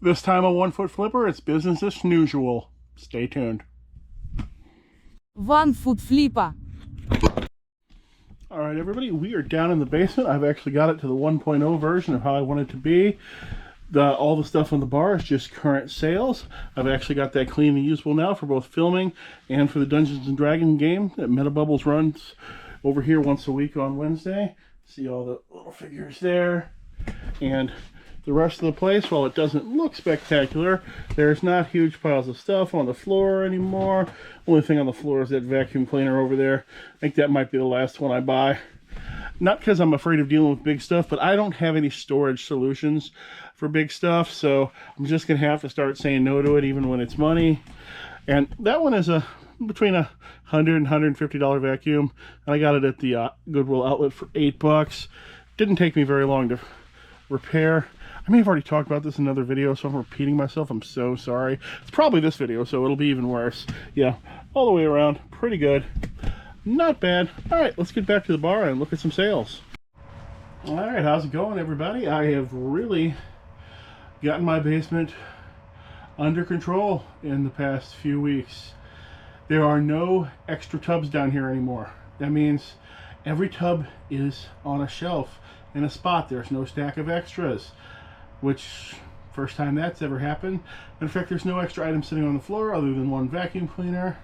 This time on One Foot Flipper, it's business as usual. Stay tuned. One foot flipper. Alright everybody, we are down in the basement. I've actually got it to the 1.0 version of how I want it to be. All the stuff on the bar is just current sales. I've actually got that clean and usable now for both filming and for the Dungeons & Dragons game that Meta Bubbles runs over here once a week on Wednesday. See all the little figures there. And the rest of the place, while it doesn't look spectacular, there's not huge piles of stuff on the floor anymore. Only thing on the floor is that vacuum cleaner over there. I think that might be the last one I buy. Not because I'm afraid of dealing with big stuff, but I don't have any storage solutions for big stuff, so I'm just going to have to start saying no to it even when it's money. And that one is between a $100 and $150 vacuum, and I got it at the Goodwill outlet for $8. Didn't take me very long to repair. I may have already talked about this in another video, so I'm repeating myself. I'm so sorry. It's probably this video, so it'll be even worse. Yeah, all the way around, pretty good. Not bad. Alright, let's get back to the bar and look at some sales. Alright, how's it going, everybody? I have really gotten my basement under control in the past few weeks. There are no extra tubs down here anymore. That means every tub is on a shelf in a spot. There's no stack of extras, which first time that's ever happened. In fact, there's no extra items sitting on the floor other than one vacuum cleaner.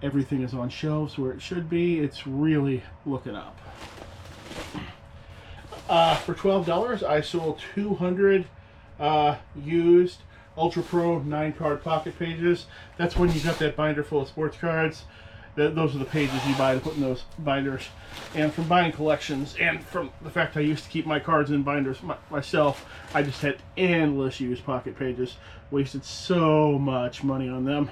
Everything is on shelves where it should be. It's really looking up. For $12, I sold 200 used Ultra Pro 9-card pocket pages. That's when you got that binder full of sports cards. Those are the pages you buy to put in those binders. And from buying collections, and from the fact I used to keep my cards in binders myself, I just had endless used pocket pages. Wasted so much money on them.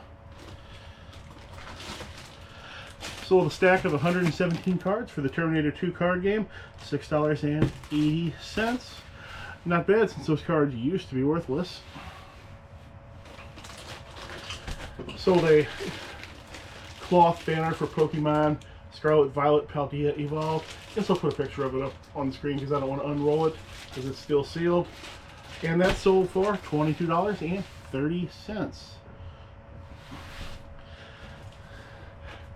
Sold a stack of 117 cards for the Terminator 2 card game, $6.80. Not bad since those cards used to be worthless. Sold a cloth banner for Pokemon Scarlet Violet Paldea Evolved. Guess I'll put a picture of it up on the screen because I don't want to unroll it because it's still sealed. And that sold for $22.30.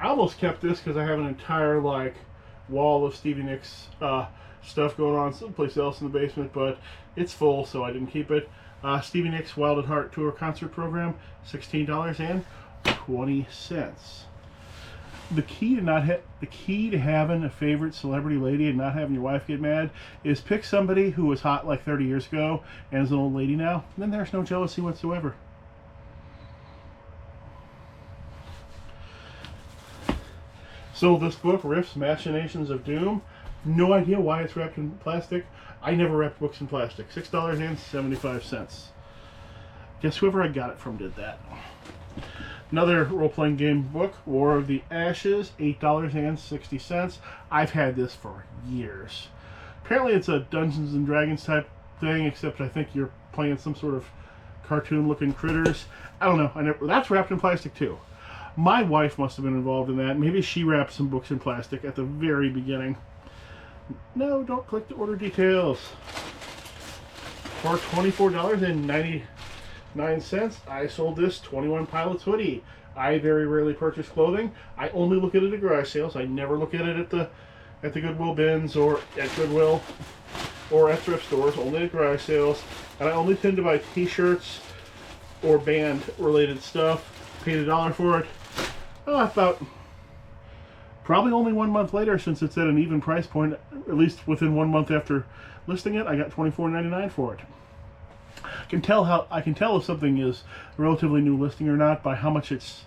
I almost kept this because I have an entire wall of Stevie Nicks stuff going on someplace else in the basement, but it's full, so I didn't keep it. Stevie Nicks Wild at Heart Tour Concert Program, $16.20. The key to having a favorite celebrity lady and not having your wife get mad is pick somebody who was hot like 30 years ago and is an old lady now. Then there's no jealousy whatsoever. So this book, Riff's Machinations of Doom, no idea why it's wrapped in plastic. I never wrapped books in plastic. $6.75. Guess whoever I got it from did that. Another role-playing game book, War of the Ashes, $8.60. I've had this for years. Apparently it's a Dungeons & Dragons type thing, except I think you're playing some sort of cartoon-looking critters. I don't know. That's wrapped in plastic too. My wife must have been involved in that. Maybe she wrapped some books in plastic at the very beginning. No, don't click to order details. For $24.99, I sold this 21 Pilots hoodie. I very rarely purchase clothing. I only look at it at garage sales. I never look at it at the Goodwill bins or at Goodwill or at thrift stores. Only at garage sales. And I only tend to buy t-shirts or band-related stuff. Paid $1 for it. About probably only 1 month later, since it's at an even price point, at least within 1 month after listing it, I got $24.99 for it. I can tell if something is a relatively new listing or not by how much it's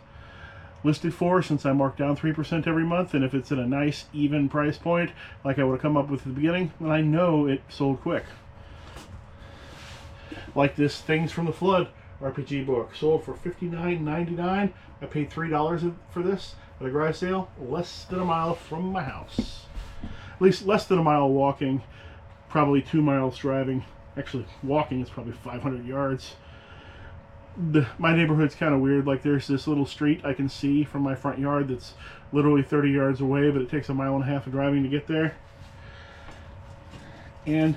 listed for, since I mark down 3% every month, and if it's at a nice even price point like I would have come up with at the beginning, then I know it sold quick. Like this Things from the Flood RPG book, sold for $59.99. I paid $3 for this at a garage sale, less than a mile from my house. At least less than a mile walking, probably 2 miles driving. Actually, walking is probably 500 yards. My neighborhood's kind of weird. Like, there's this little street I can see from my front yard that's literally 30 yards away, but it takes a mile and a half of driving to get there. And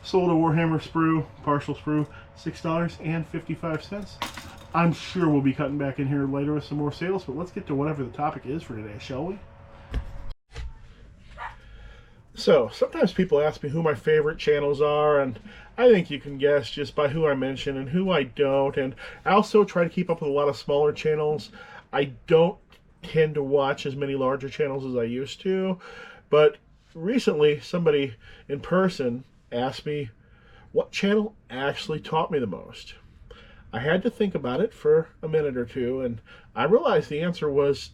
Sold a Warhammer sprue, partial sprue, $6.55. I'm sure we'll be cutting back in here later with some more sales, but let's get to whatever the topic is for today, shall we? So, sometimes people ask me who my favorite channels are, and I think you can guess just by who I mention and who I don't. And I also try to keep up with a lot of smaller channels. I don't tend to watch as many larger channels as I used to, but recently somebody in person asked me what channel actually taught me the most. I had to think about it for a minute or two, and I realized the answer was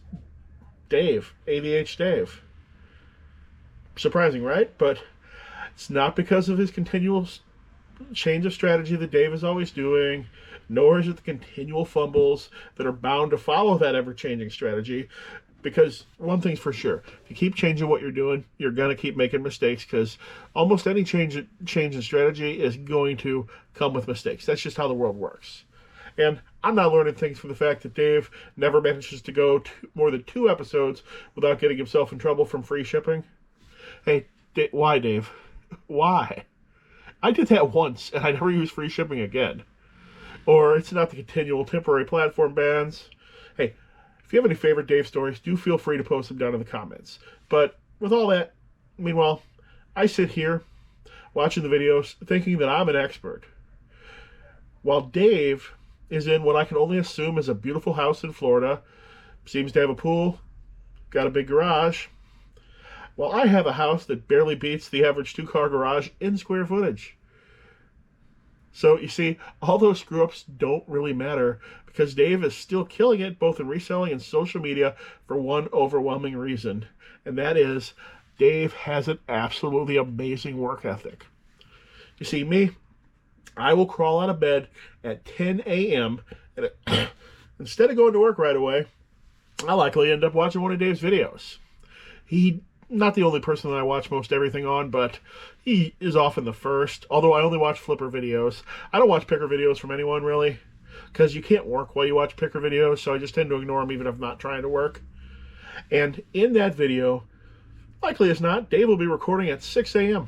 Dave, AVH Dave. Surprising, right? But it's not because of his continual change of strategy that Dave is always doing, nor is it the continual fumbles that are bound to follow that ever-changing strategy. Because one thing's for sure, if you keep changing what you're doing, you're going to keep making mistakes, because almost any change in strategy is going to come with mistakes. That's just how the world works. And I'm not learning things from the fact that Dave never manages to go more than 2 episodes without getting himself in trouble from free shipping. Hey, why, Dave? Why? I did that once, and I never used free shipping again. Or it's not the continual temporary platform bans. Hey, if you have any favorite Dave stories, do feel free to post them down in the comments. But with all that, meanwhile, I sit here watching the videos thinking that I'm an expert, while Dave is in what I can only assume is a beautiful house in Florida, seems to have a pool, got a big garage. Well, I have a house that barely beats the average 2-car garage in square footage. So, you see, all those screw-ups don't really matter, because Dave is still killing it both in reselling and social media for one overwhelming reason. And that is, Dave has an absolutely amazing work ethic. You see, me, I will crawl out of bed at 10 a.m. and instead of going to work right away, I likely end up watching one of Dave's videos. He's not the only person that I watch most everything on, but he is often the first, although I only watch flipper videos. I don't watch picker videos from anyone, really, because you can't work while you watch picker videos, so I just tend to ignore them even if I'm not trying to work. And in that video, likely as not, Dave will be recording at 6 a.m.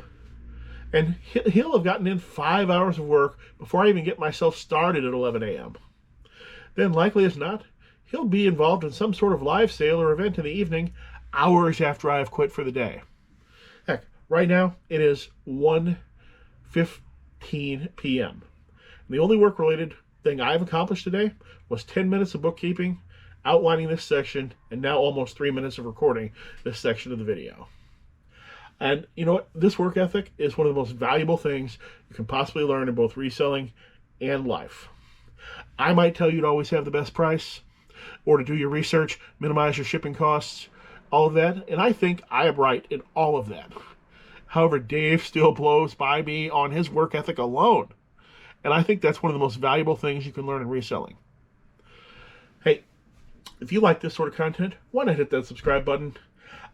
And he'll have gotten in 5 hours of work before I even get myself started at 11 a.m. Then, likely as not, he'll be involved in some sort of live sale or event in the evening, hours after I have quit for the day. Heck, right now, it is 1:15 p.m. And the only work-related thing I've accomplished today was 10 minutes of bookkeeping, outlining this section, and now almost 3 minutes of recording this section of the video. And you know what? This work ethic is one of the most valuable things you can possibly learn in both reselling and life. I might tell you to always have the best price, or to do your research, minimize your shipping costs, all of that, and I think I am right in all of that. However, Dave still blows by me on his work ethic alone, and I think that's one of the most valuable things you can learn in reselling. Hey, if you like this sort of content, why not hit that subscribe button?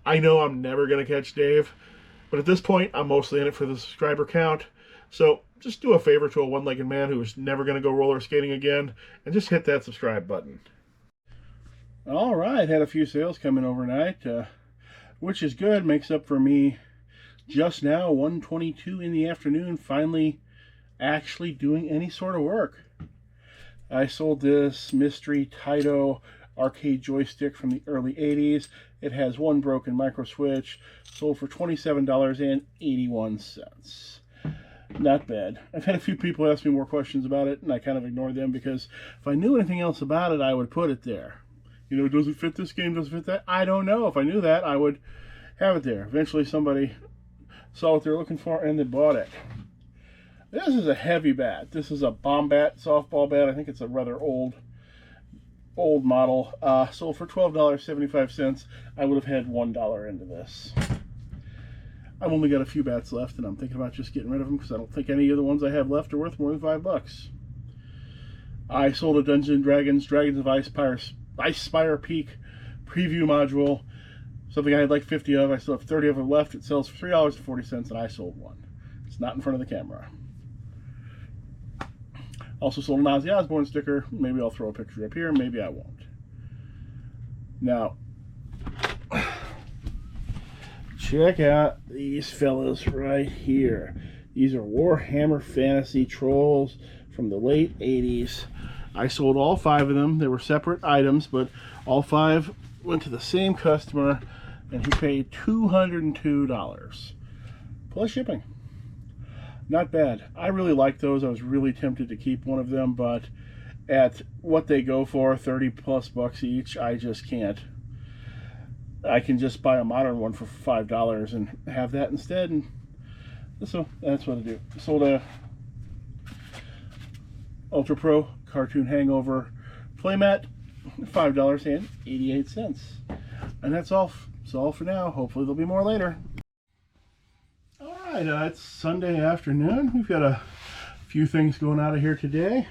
I know I'm never going to catch Dave, but at this point, I'm mostly in it for the subscriber count, so just do a favor to a one-legged man who is never going to go roller skating again, and just hit that subscribe button. All right, had a few sales coming overnight, which is good. Makes up for me just now, 1:22 in the afternoon, finally actually doing any sort of work. I sold this mystery Taito arcade joystick from the early 80s. It has one broken micro switch, sold for $27.81. Not bad. I've had a few people ask me more questions about it, and I kind of ignored them, because if I knew anything else about it, I would put it there. You know, does it fit this game? Does it fit that? I don't know. If I knew that, I would have it there. Eventually somebody saw what they're looking for and they bought it. This is a heavy bat. This is a bomb bat, softball bat. I think it's a rather old model. Sold for $12.75. I would have had $1 into this. I've only got a few bats left, and I'm thinking about just getting rid of them, because I don't think any of the ones I have left are worth more than $5. I sold a Dungeons & Dragons of Ice Spire Peak preview module, something I had like 50 of. I still have 30 of them left. It sells for $3.40, and I sold one. It's not in front of the camera. Also sold an Ozzy Osbourne sticker. Maybe I'll throw a picture up here, maybe I won't. Now, check out these fellas right here. These are Warhammer Fantasy Trolls from the late 80s. I sold all 5 of them. They were separate items, but all 5 went to the same customer, and he paid $202 plus shipping. Not bad. I really like those. I was really tempted to keep one of them, but at what they go for, 30 plus bucks each, I just can't. I can just buy a modern one for $5 and have that instead, and so that's what I do. Sold a Ultra Pro Cartoon Hangover playmat, $5.88, and that's all. That's all for now. Hopefully there'll be more later. All right, it's Sunday afternoon. We've got a few things going out of here today.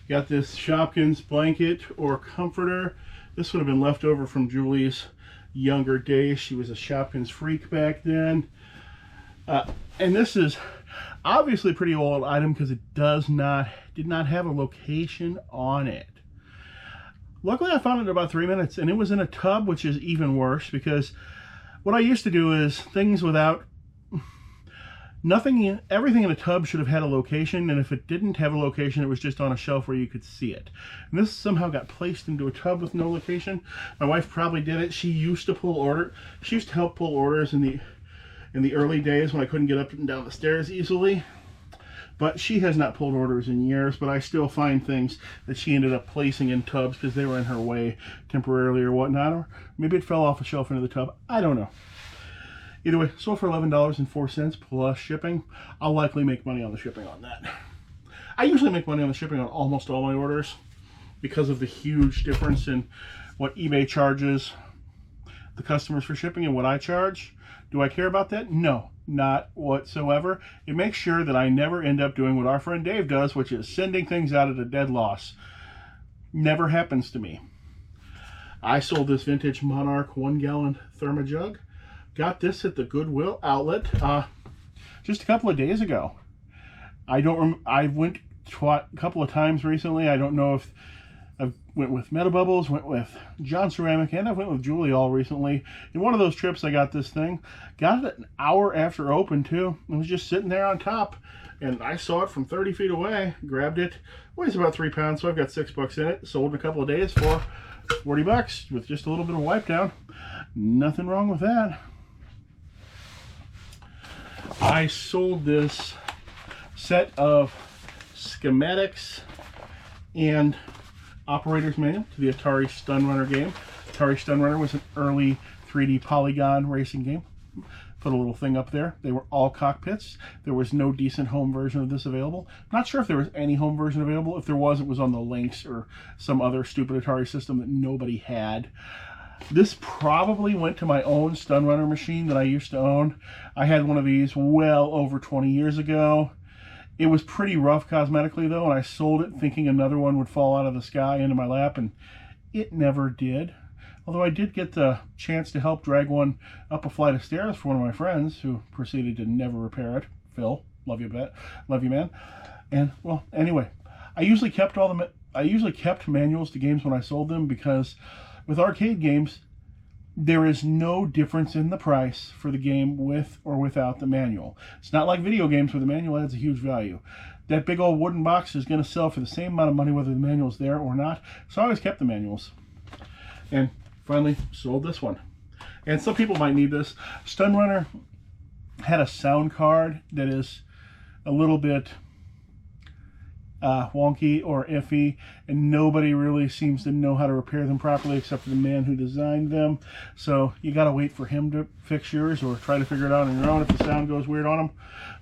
Got this Shopkins blanket or comforter. This would have been left over from Julie's younger days. She was a Shopkins freak back then. And this is obviously a pretty old item because it did not have a location on it. Luckily, I found it in about 3 minutes, and it was in a tub, which is even worse because what I used to do is things without everything in a tub should have had a location, and if it didn't have a location, it was just on a shelf where you could see it. And this somehow got placed into a tub with no location. My wife probably did it. She used to help pull orders in the early days when I couldn't get up and down the stairs easily. But she has not pulled orders in years, but I still find things that she ended up placing in tubs because they were in her way temporarily or whatnot, or maybe it fell off a shelf into the tub. I don't know. Either way, sold for $11.04 plus shipping. I'll likely make money on the shipping on that. I usually make money on the shipping on almost all my orders because of the huge difference in what eBay charges the customers for shipping and what I charge. Do I care about that? No, not whatsoever. It makes sure that I never end up doing what our friend Dave does, which is sending things out at a dead loss. Never happens to me. I sold this vintage Monarch 1-gallon thermojug. Got this at the Goodwill outlet just a couple of days ago. I went a couple of times recently. I don't know if I went with Meta Bubbles, went with John Ceramic, and I went with Julie all recently. In one of those trips, I got this thing. Got it an hour after open, too. It was just sitting there on top, and I saw it from 30 feet away. Grabbed it. Weighs about 3 pounds, so I've got $6 in it. Sold in a couple of days for $40 with just a little bit of wipe down. Nothing wrong with that. I sold this set of schematics and operator's manual to the Atari Stun Runner game. Atari Stun Runner was an early 3D polygon racing game. Put a little thing up there. They were all cockpits. There was no decent home version of this available. Not sure if there was any home version available. If there was, it was on the Lynx or some other stupid Atari system that nobody had. This probably went to my own Stun Runner machine that I used to own. I had one of these well over 20 years ago. It was pretty rough cosmetically though, and I sold it thinking another one would fall out of the sky into my lap, and it never did. Although I did get the chance to help drag one up a flight of stairs for one of my friends who proceeded to never repair it. Phil, love you, man. And well, anyway, I usually kept manuals to games when I sold them because with arcade games, there is no difference in the price for the game with or without the manual. It's not like video games where the manual adds a huge value. That big old wooden box is going to sell for the same amount of money whether the manual's there or not. So I always kept the manuals. And finally sold this one. And some people might need this. Stun Runner had a sound card that is a little bit wonky or iffy, and nobody really seems to know how to repair them properly except for the man who designed them. So you got to wait for him to fix yours or try to figure it out on your own if the sound goes weird on them.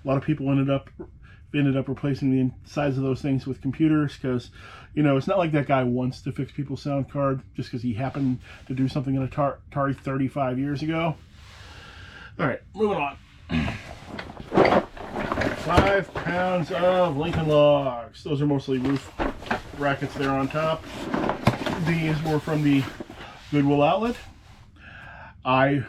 A lot of people ended up replacing the insides of those things with computers because, you know, it's not like that guy wants to fix people's sound card just because he happened to do something in Atari 35 years ago. All right, moving on. 5 pounds of Lincoln Logs. Those are mostly roof brackets there on top. These were from the Goodwill outlet. I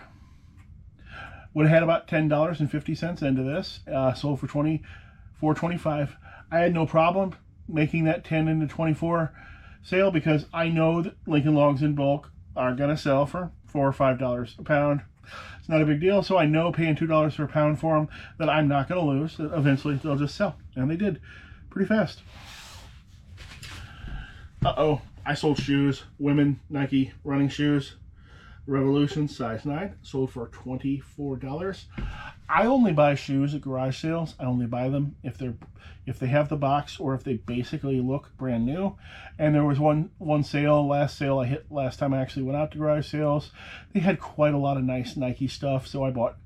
would have had about $10.50 into this. Sold for $24.25. I had no problem making that 10 into 24 sale because I know that Lincoln Logs in bulk are going to sell for $4 or $5 a pound. It's not a big deal. So I know paying $2 per pound for them that I'm not going to lose. That eventually they'll just sell. And they did pretty fast. Uh-oh. I sold shoes. Women Nike running shoes. Revolution size 9 sold for $24. I only buy shoes at garage sales. I only buy them if they have the box or if they basically look brand new. And there was one last sale I hit last time I actually went out to garage sales. They had quite a lot of nice Nike stuff, so I bought.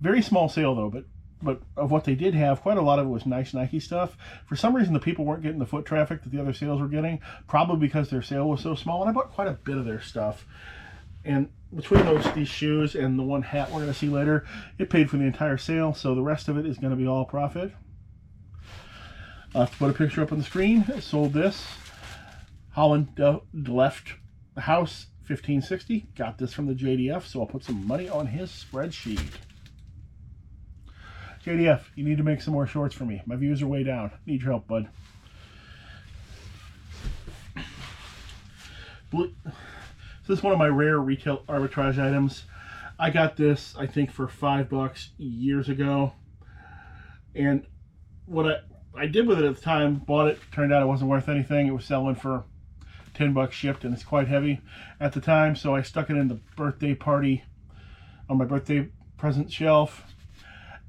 Very small sale though, but of what they did have, quite a lot of it was nice Nike stuff. For some reason, the people weren't getting the foot traffic that the other sales were getting, probably because their sale was so small, and I bought quite a bit of their stuff. And between these shoes and the one hat we're going to see later, it paid for the entire sale, so the rest of it is going to be all profit. I'll have to put a picture up on the screen. I sold this. Holland left the house, $15.60. Got this from the JDF, so I'll put some money on his spreadsheet. JDF, you need to make some more shorts for me. My views are way down. Need your help, bud. This is one of my rare retail arbitrage items. I got this, I think, for $5 years ago. And what I did with it at the time, bought it, turned out it wasn't worth anything. It was selling for $10 shipped, and it's quite heavy at the time. So I stuck it in the birthday party on my birthday present shelf.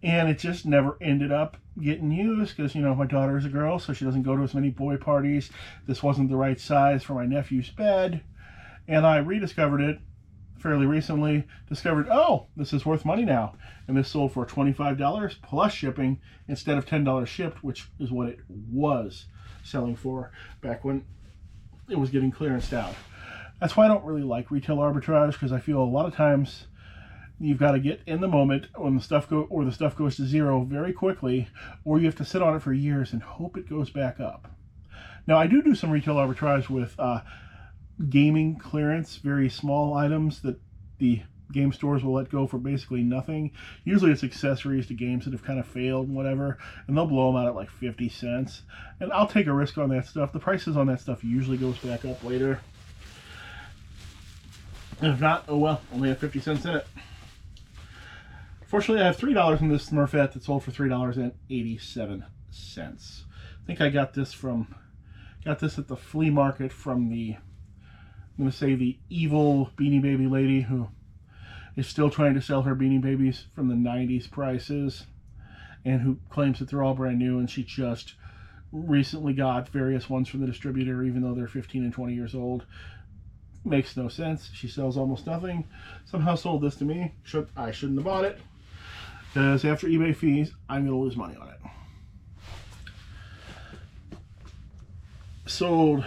And it just never ended up getting used because, you know, my daughter is a girl, so she doesn't go to as many boy parties. This wasn't the right size for my nephew's bed. And I rediscovered it fairly recently, discovered, oh, this is worth money now. And this sold for $25 plus shipping instead of $10 shipped, which is what it was selling for back when it was getting clearanced out. That's why I don't really like retail arbitrage, because I feel a lot of times you've got to get in the moment when the stuff goes to zero very quickly, or you have to sit on it for years and hope it goes back up. Now, I do some retail arbitrage with gaming clearance, very small items that the game stores will let go for basically nothing. Usually it's accessories to games that have kind of failed and whatever, and they'll blow them out at like 50 cents. And I'll take a risk on that stuff. The prices on that stuff usually goes back up later. And if not, oh well, only have 50 cents in it. Fortunately, I have $3 in this Smurfette that sold for $3.87. I think I got this at the flea market from the, I'm going to say, the evil Beanie Baby lady who is still trying to sell her Beanie Babies from the 90s prices and who claims that they're all brand new, and she just recently got various ones from the distributor even though they're 15 and 20 years old. Makes no sense. She sells almost nothing. Somehow sold this to me. I shouldn't have bought it, because after eBay fees, I'm going to lose money on it. Sold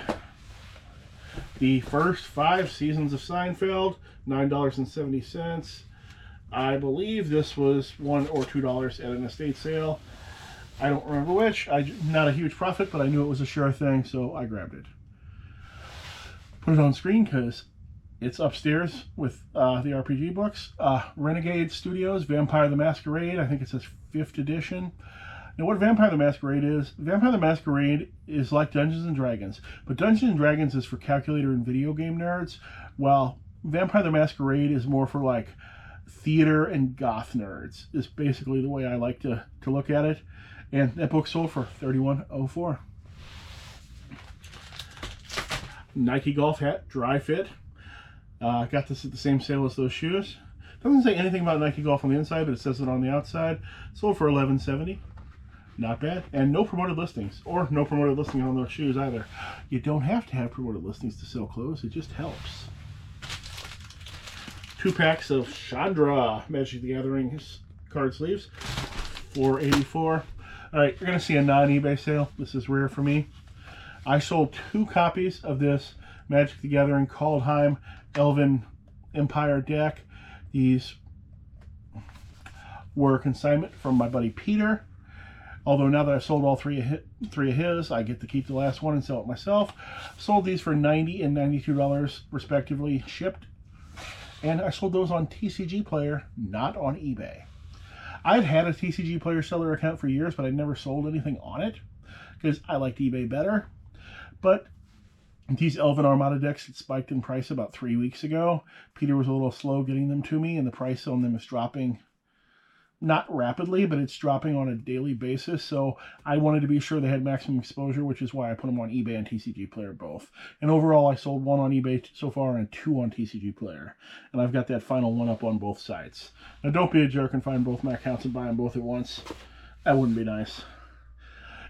the first 5 seasons of Seinfeld, $9.70. I believe this was $1 or $2 at an estate sale. I don't remember which. Not a huge profit, but I knew it was a sure thing, so I grabbed it. Put it on screen because it's upstairs with the RPG books. Renegade Studios, Vampire the Masquerade. I think it says 5th edition. Now, what Vampire the Masquerade is like Dungeons and Dragons, but Dungeons and Dragons is for calculator and video game nerds, while Vampire the Masquerade is more for like theater and goth nerds. Is basically the way I like to look at it. And that book sold for $31.04. Nike golf hat, dry fit. Got this at the same sale as those shoes. Doesn't say anything about Nike golf on the inside, but it says it on the outside. Sold for $11.70. Not bad. And no promoted listings, or no promoted listing on those shoes either. You don't have to have promoted listings to sell clothes. It just helps. 2 packs of Chandra Magic the Gathering card sleeves, $4.84. All right, you're going to see a non-eBay sale. This is rare for me. I sold 2 copies of this Magic the Gathering Kaldheim Elven Empire deck. These were consignment from my buddy Peter. Although now that I've sold all three of his, I get to keep the last one and sell it myself. Sold these for $90 and $92 respectively, shipped. And I sold those on TCG Player, not on eBay. I've had a TCG Player seller account for years, but I never sold anything on it because I liked eBay better. But These Elven Armada decks had spiked in price about 3 weeks ago. Peter was a little slow getting them to me, and the price on them is dropping, not rapidly, but it's dropping on a daily basis. So I wanted to be sure they had maximum exposure, which is why I put them on eBay and TCG Player both. And overall, I sold 1 on eBay so far and 2 on TCG Player. And I've got that final one up on both sites. Now, don't be a jerk and find both my accounts and buy them both at once. That wouldn't be nice.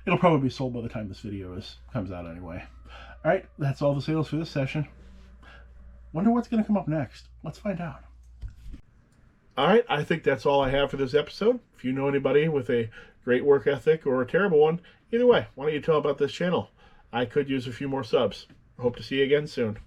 It'll probably be sold by the time this video comes out anyway. All right, that's all the sales for this session. Wonder what's going to come up next. Let's find out. All right, I think that's all I have for this episode. If you know anybody with a great work ethic or a terrible one, either way, why don't you tell about this channel? I could use a few more subs. Hope to see you again soon.